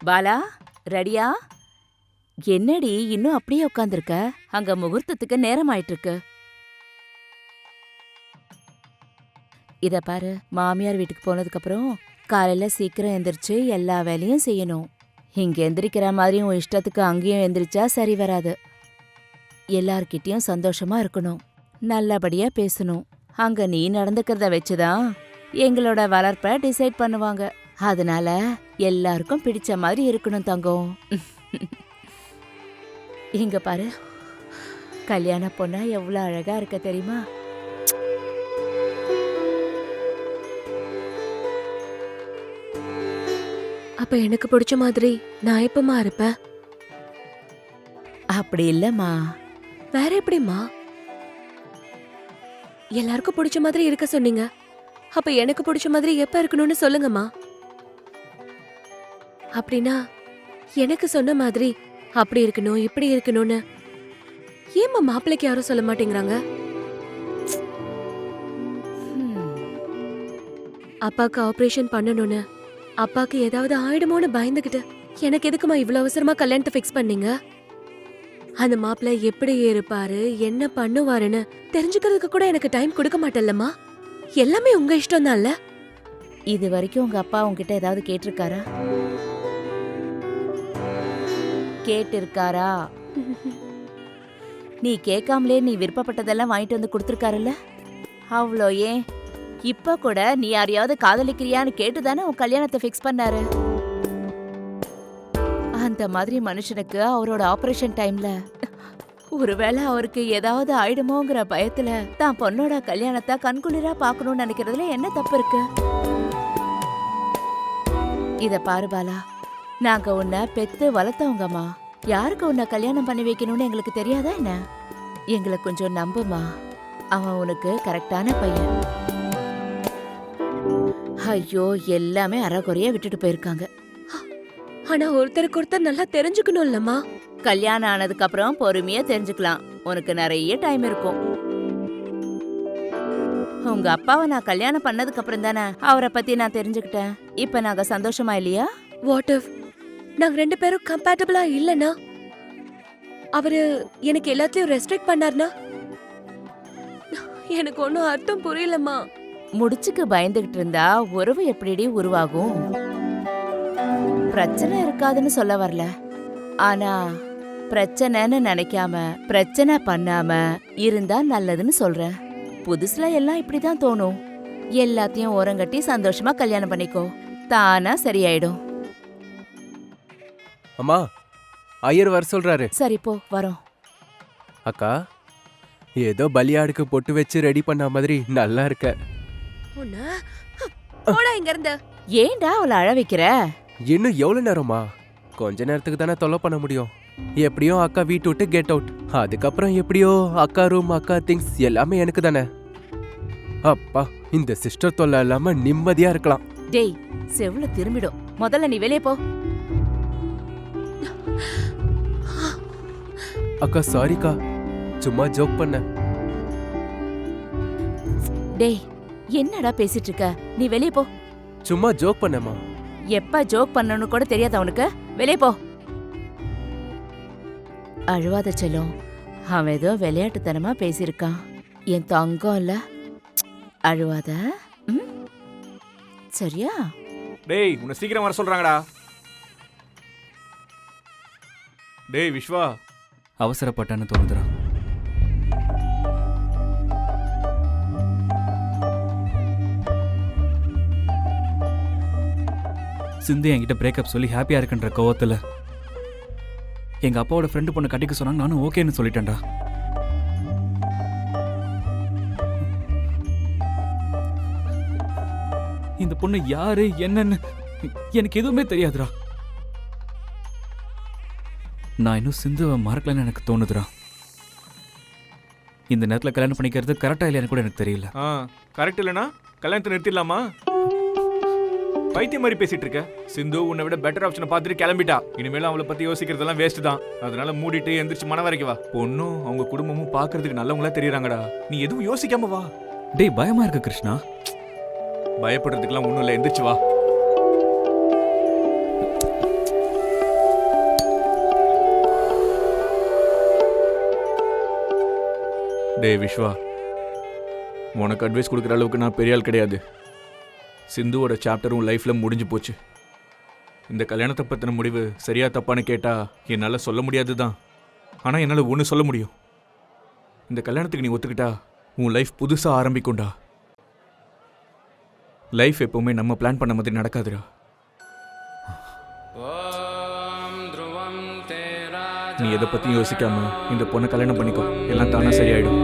பாலா, ரெடியா? என்னடி இன்னும் அப்படியே உட்காந்துருக்க? அங்க முகூர்த்தத்துக்கு நேரம் ஆயிட்டு இருக்கு. இத பாரு, மாமியார் வீட்டுக்கு போனதுக்கு அப்புறம் காலையில சீக்கிரம் எந்திரிச்சு எல்லா வேலையும் செய்யணும். இங்க எந்திரிக்கிற மாதிரி உன் இஷ்டத்துக்கு அங்கேயும் எந்திரிச்சா சரி வராது. எல்லார்கிட்டயும் சந்தோஷமா இருக்கணும், நல்லபடியா பேசணும். அங்க நீ நடந்துக்கிறத வச்சுதான் எங்களோட வளர்ப்ப டிசைட் பண்ணுவாங்க. அதனால எல்லாருக்கும் பிடிச்ச மாதிரி இருக்கணும் தங்கம். இங்க பாரு, கல்யாண பொண்ணா எவ்வளவு அழகா இருக்க தெரியுமா? அப்ப எனக்கு பிடிச்ச மாதிரி நான் எப்பமா இருப்பேன்? அப்படி இல்லம்மா. வேற எப்படிம்மா? எல்லாருக்கும் பிடிச்ச மாதிரி இருக்க சொன்னீங்க. அப்ப எனக்கு பிடிச்ச மாதிரி எப்ப இருக்கணும்னு சொல்லுங்கம்மா. அப்படின்னா எனக்கு சொன்ன மாதிரி அப்படி இருக்கணும் இப்படி இருக்கணும்னு ஏம்மா மாப்பிள்ளைக்கு யாரும் சொல்ல மாட்டேங்கிறாங்க? அப்பாக்கு ஆபரேஷன் பண்ணணும்னு, அப்பாக்கு ஏதாவது ஆயிடுமோன்னு பயந்துகிட்டு எனக்கு எதுக்குமா இவ்வளவு அவசரமா கல்யாணத்தை ஃபிக்ஸ் பண்ணீங்க? அந்த மாப்பிள்ளை எப்படி இருப்பாரு, என்ன பண்ணுவாருன்னு தெரிஞ்சுக்கிறதுக்கு கூட எனக்கு டைம் கொடுக்க மாட்டேல்லம்மா. எல்லாமே உங்க இஷ்டம் தான்ல. இது வரைக்கும் உங்க அப்பா உன்கிட்ட ஏதாவது கேட்டிருக்காரா? கேட்டிருக்காரா? நீ கேட்காமலே நீ விருப்பப்பட்டதெல்லாம் வாங்கிட்டு வந்து கொடுத்துருக்காருல்ல? அவ்வளோ ஏன், இப்ப கூட நீ யாரையாவது காதலிக்கிறியான்னு கேட்டுதானே உன் கல்யாணத்தை ஃபிக்ஸ் பண்ணாரு. அந்த மாதிரி மனுஷனுக்கு அவரோட ஆபரேஷன் டைம்ல ஒருவேளை அவருக்கு ஏதாவது ஆயிடுமோங்கிற பயத்துல தான் பொண்ணோட கல்யாணத்தை கண்குளிரா பாக்கணும்னு நினைக்கிறதுல என்ன தப்பு இருக்கு? இத பாரு பாலா, நாங்க உன்னை பெத்து வளர்த்தவங்கம்மா. யாருக்கு உன்னை கல்யாணம் பண்ணி வைக்கணும்னு எங்களுக்கு தெரியாதா என்ன? எங்களை கொஞ்சம் நம்புமா, அவன் உனக்கு கரெக்டான பையன். ஐயோ, எல்லாமே அறகுறையா விட்டுட்டு போயிருக்காங்க. ஆனா ஒருத்தருக்கு ஒருத்தர் நல்லா தெரிஞ்சுக்கணும் இல்லம்மா. கல்யாணம் ஆனதுக்கு அப்புறம் பொறுமையா தெரிஞ்சுக்கலாம், உனக்கு நிறைய டைம் இருக்கும். உங்க அப்பாவை நான் கல்யாணம் பண்ணதுக்கு அப்புறம் தானே அவரை பத்தி நான் தெரிஞ்சுக்கிட்டேன். இப்ப நாங்க சந்தோஷமா இல்லையா? வாட் இஃப் நாங்க ரெண்டு பேரும் கம்பேட்டபிளா இல்லனா? அவரு எனக்கு எல்லாத்தையும் ரெஸ்ட்ரிக்ட் பண்ணார்னா? எனக்கு ஒன்னும் அர்த்தம் புரியலம்மா. முடிச்சுக்கு பயந்துகிட்டு இருந்தா உறவு எப்படிடி உருவாகும்? பிரச்சனை இருக்காதுன்னு சொல்ல வரல, ஆனா பிரச்சனைன்னு நினைக்காம பிரச்சனை பண்ணாம இருந்தா நல்லதுன்னு சொல்றேன். புதுசுல எல்லாம் இப்படிதான் தோணும். எல்லாத்தையும் ஓரங்கட்டி சந்தோஷமா கல்யாணம் பண்ணிக்கோ, தானா சரியாயிடும். அம்மா, ஐயர் வர சொல்றாரு. சரி போ, வரோம். அக்கா, ஏதோ பலியாடுக்கு பொட்டு வச்சு ரெடி பண்ண மாதிரி நல்லா இருக்க. போடா இங்க இருந்து. ஏன்டா அவளை அழ வைக்கிற? இன்னும் எவ்வளவு நேரமா? கொஞ்ச நேரத்துக்கு தானே தொல்லை பண்ண முடியும். எப்படியோ அக்கா வீட்டு விட்டு கெட் அவுட். அதுக்கப்புறம் எப்படியோ அக்கா ரூம், அக்கா திங்ஸ் எல்லாமே எனக்கு தானே. அப்பா, இந்த சிஸ்டர் தொல்லை இல்லாம நிம்மதியா இருக்கலாம். டேய், செவ்ல திரும்பிடும். முதல்ல நீ வெளியே போ. அக்கா சாரிக்கா, சும்மா ஜோக் பண்ண. டேய், என்னடா பேசிட்டு இருக்க? நீ வெளியே போ. சும்மா ஜோக் பண்ணமா. எப்ப ஜோக் பண்ணனும் கூட தெரியாத அவனுக்கு? வெளியே போ. அழுவாத செல்லம், அவன் ஏதோ விளையாட்டுத்தனமா பேசியிருக்கான். என் தங்கம் இல்ல, அழுவாத. சரியா? டேய், உன்னை சீக்கிரம் வர சொல்றாங்கடா. டேய் விஸ்வா, அவசரப்பட்டான்னு தோணுதுடா. சிந்து என்கிட்ட பிரேக்கப் சொல்லி ஹாப்பியா இருக்குன்ற கோவத்துல எங்க அப்பாவோட ஃப்ரெண்டு பொண்ணு கட்டிக்க சொன்னாங்க, நானும் ஓகேன்னு சொல்லிட்டேன்டா. இந்த பொண்ணு யாரு என்னன்னு எனக்கு எதுவுமே தெரியாதுடா. நான் இன்னும் சிந்துவை மறக்கலன்னு எனக்கு தோணுதுடா. இந்த நேரத்தில் கல்யாணம் பண்ணிக்கிறது கரெக்டா இல்லையான்னு கூட எனக்கு தெரியல. கரெக்ட் இல்லைனா கல்யாணத்தை நிறுத்திடலாமா? பைத்தியம் மாதிரி பேசிட்டு இருக்க. சிந்து உன்னை விட பெட்டர் ஆப்ஷனை பார்த்துட்டு கிளம்பிட்டா. இனிமேலும் அவளை பத்தி யோசிக்கிறதெல்லாம் வேஸ்ட் தான். அதனால மூடிட்டு எந்திரிச்சு மன வரைக்கும் வா. பொண்ணும் அவங்க குடும்பமும் பாக்குறதுக்கு நல்லவங்களா தெரியுறாங்கடா. நீ எதுவும் யோசிக்காம வா. டேய், பயமா இருக்கு கிருஷ்ணா. பயப்படுறதுக்கெல்லாம் ஒண்ணும் இல்லை, எந்திரிச்சு வா. டேய் விஸ்வா, உனக்கு அட்வைஸ் கொடுக்குற அளவுக்கு நான் பெரிய ஆள் கிடையாது. சிந்துவோட சாப்டரும் லைஃப்பில் முடிஞ்சு போச்சு. இந்த கல்யாணத்தை பற்றின முடிவு சரியா தப்பான்னு கேட்டால் என்னால் சொல்ல முடியாது தான். ஆனால் என்னால் ஒன்று சொல்ல முடியும். இந்த கல்யாணத்துக்கு நீ ஒத்துக்கிட்டா உன் லைஃப் புதுசாக ஆரம்பிக்கும்டா. லைஃப் எப்பவுமே நம்ம பிளான் பண்ண மாதிரி நடக்காதுடா. நீ எதை பற்றியும் யோசிக்காம இந்த பொண்ணை கல்யாணம் பண்ணிக்கோ, எல்லாம் தானா சரியாயிடும்.